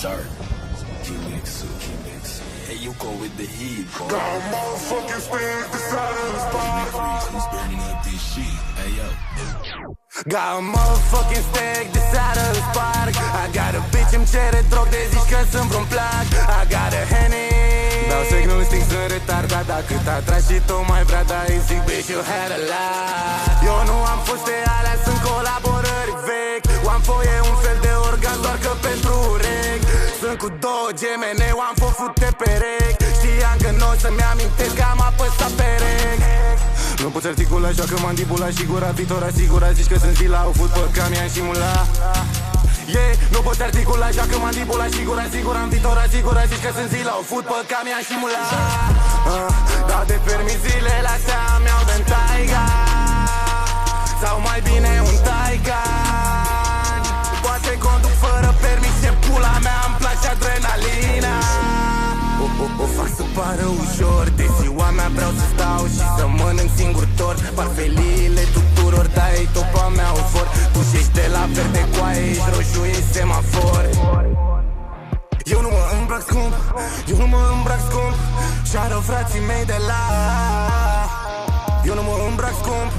Sir, Q-Mix. Hey, you go with the heat, boy. Got a motherfucking stick beside of the spot. Who's burning up this shit? Hey, yo. Got a motherfucking stick beside of the spark. I got a bitch, îmi cere drog de zici că sunt vreun plac. I got a Henny. Dau semnul, sting, sunt retardat. Dacă t-a și tu mai vrea, dar îi zic, bitch, you had a lot. Eu nu am fost pe alea, sunt colaborări vechi. Am foie un fel de organ, doar că pentru urechi. Sunt cu două gemene, am făcut pe perechi. Știam că n-o să-mi amintesc că am apăsat perechi. Nu poți articula, joacă mandibula și gura viitor asigura. Zici că sunt zila, o fut pe camion și mula. Yeah, nu poți articula, joacă mandibula și gura sigura. În viitor asigura, zici că sunt zila, o fut pe camion și mula. Dar de permisiile astea mi-au dă-n taiga. Sau mai bine un taican. Poate conduc fără permis, e pula mea, îmi place adrenalina. O fac să pară ușor, de ziua mea vreau să stau și să mănânc singur tort. Parfeliile tuturor, dar ei topa mea o vor. Tu și-ești de la verde coaie, ești roșu, e semafor. Eu nu mă îmbrac scump, eu nu mă îmbrac scump. Și-ară frații mei de la. Eu nu mă îmbrac scump,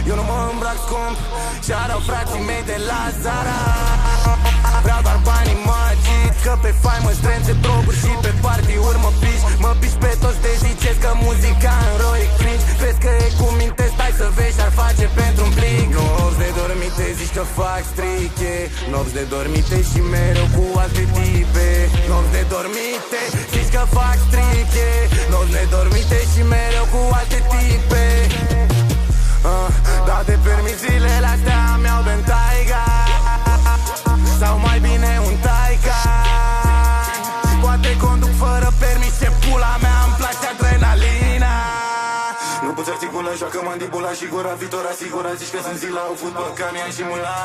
eu nu mă îmbrac scump. Și-ară frații mei de la Zara. Vreau doar banii, mă agit, că pe fai mă strânge droguri și pe party-uri mă piși pe toți, te ziceți că muzica în ro e cringe. Crezi că e cu minte, stai să vezi ce-ar face pentru un plic. Nopți de dormite, zici că fac striche. Nopți de dormite și mereu cu alte tipe. Nopți de dormite, zici că fac striche. Nopți de dormite și mereu cu alte tipe. Dar de permisiile astea mi-au dă-n taiga. Sau mai bine un taican. Poate conduc fără permis, e pula mea, îmi place adrenalina. Nu poți articula, joacă mandibula și gura viitor asigura. Zici că sunt zila, o fut pe camion și mula.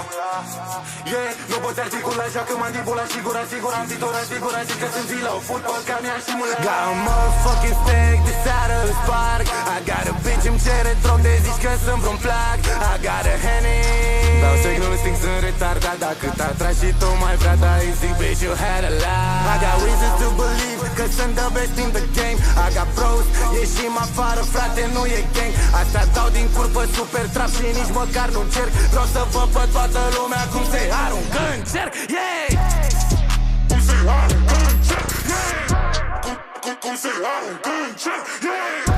Yeah, nu poți articula, joacă mandibula și gura sigura. În viitor asigura, zici că sunt zila, o fut pe camion și mula. Got a motherfucking stick, de seară îl sparg. I got a bitch, îmi cere drog de zici că sunt vreun plac. I got a Henny. Dau semnul, sting, sunt retardat. Dacă t-a și tu mai vrea, dar îi zic, bitch, you had a lot. I got reasons to believe că sunt the best in the game. I got bros, ieșim afară, frate, nu e gang. Asta dau din curpă super trap și nici măcar nu încerc. Vreau să văd pe toată lumea cum se aruncă în cerc. Yeah! Cum se aruncă în cerc, yeah! Cum se aruncă în cerc, yeah!